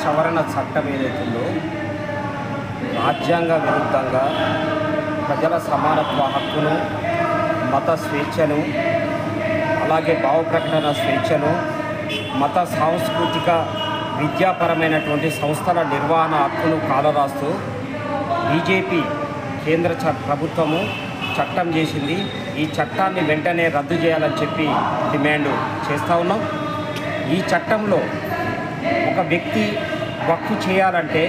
సవరణ చట్టం ఏదైతుందో రాజ్యాంగ విరుద్ధంగా ప్రజల సమానత్వ హక్కును, మత స్వేచ్ఛను, అలాగే భావ ప్రకటన స్వేచ్ఛను, మత సాంస్కృతిక విద్యాపరమైనటువంటి సంస్థల నిర్వహణ హక్కును కాలరాస్తూ బీజేపీ కేంద్ర ప్రభుత్వము చట్టం చేసింది. ఈ చట్టాన్ని వెంటనే రద్దు చేయాలని చెప్పి డిమాండ్ చేస్తూ ఉన్నాం. ఈ చట్టంలో ఒక వ్యక్తి వక్ఫ్ చేయాలంటే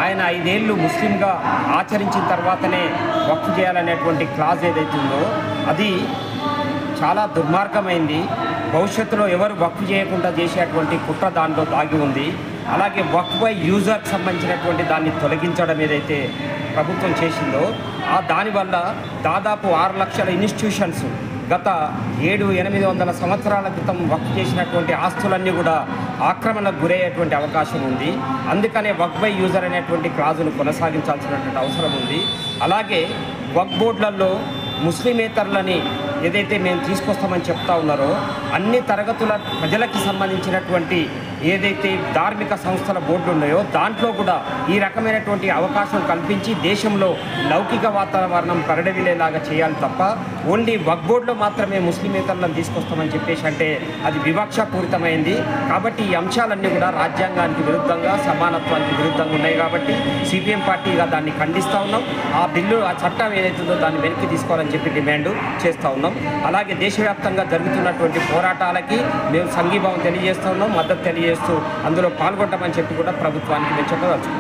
ఆయన 5 ఏళ్ళు ముస్లింగా ఆచరించిన తర్వాతనే వక్ఫ్ చేయాలనేటువంటి క్లాజ్ ఏదైతుందో అది చాలా దుర్మార్గమైంది. భవిష్యత్తులో ఎవరు వక్ఫ్ చేయకుండా చేసేటువంటి కుట్ర దాంట్లో దాగి ఉంది. అలాగే వక్ఫ్ బై యూజర్కి సంబంధించినటువంటి దాన్ని తొలగించడం ఏదైతే ప్రభుత్వం చేసిందో దానివల్ల దాదాపు 6 లక్షల ఇన్స్టిట్యూషన్స్ గత 700-800 సంవత్సరాల క్రితం వక్ఫ్ చేసినటువంటి ఆస్తులన్నీ కూడా ఆక్రమణకు గురయ్యేటువంటి అవకాశం ఉంది. అందుకనే వక్ఫ్ బై యూజర్ అనేటువంటి క్లాజును కొనసాగించాల్సినటువంటి అవసరం ఉంది. అలాగే వక్ఫ్ బోర్డులలో ముస్లిమేతరులని ఏదైతే మేము తీసుకొస్తామని చెప్తా ఉన్నారో అన్ని తరగతుల ప్రజలకి సంబంధించినటువంటి ఏదైతే ధార్మిక సంస్థల బోర్డులు ఉన్నాయో దాంట్లో కూడా ఈ రకమైనటువంటి అవకాశం కల్పించి దేశంలో లౌకిక వాతావరణం పరిడవిలేలాగా చేయాలి తప్ప ఓన్లీ వక్ఫ్ బోర్డులో మాత్రమే ముస్లిమేతరులను తీసుకొస్తామని చెప్పేసి అంటే అది వివక్షపూరితమైంది. కాబట్టి ఈ అంశాలన్నీ కూడా రాజ్యాంగానికి విరుద్ధంగా, సమానత్వానికి విరుద్ధంగా ఉన్నాయి. కాబట్టి సిపిఎం పార్టీగా దాన్ని ఖండిస్తూ ఉన్నాం. ఆ చట్టం ఏదైతుందో దాన్ని వెనక్కి తీసుకోవాలని చెప్పి డిమాండ్ చేస్తూ ఉన్నాం. అలాగే దేశవ్యాప్తంగా జరుగుతున్నటువంటి పోరాటాలకి మేము సంఘీభావం తెలియజేస్తూ ఉన్నాం, మద్దతు తెలియజేస్తూ అందులో పాల్గొంటామని చెప్పి కూడా ప్రభుత్వానికి మెచ్చకవచ్చు.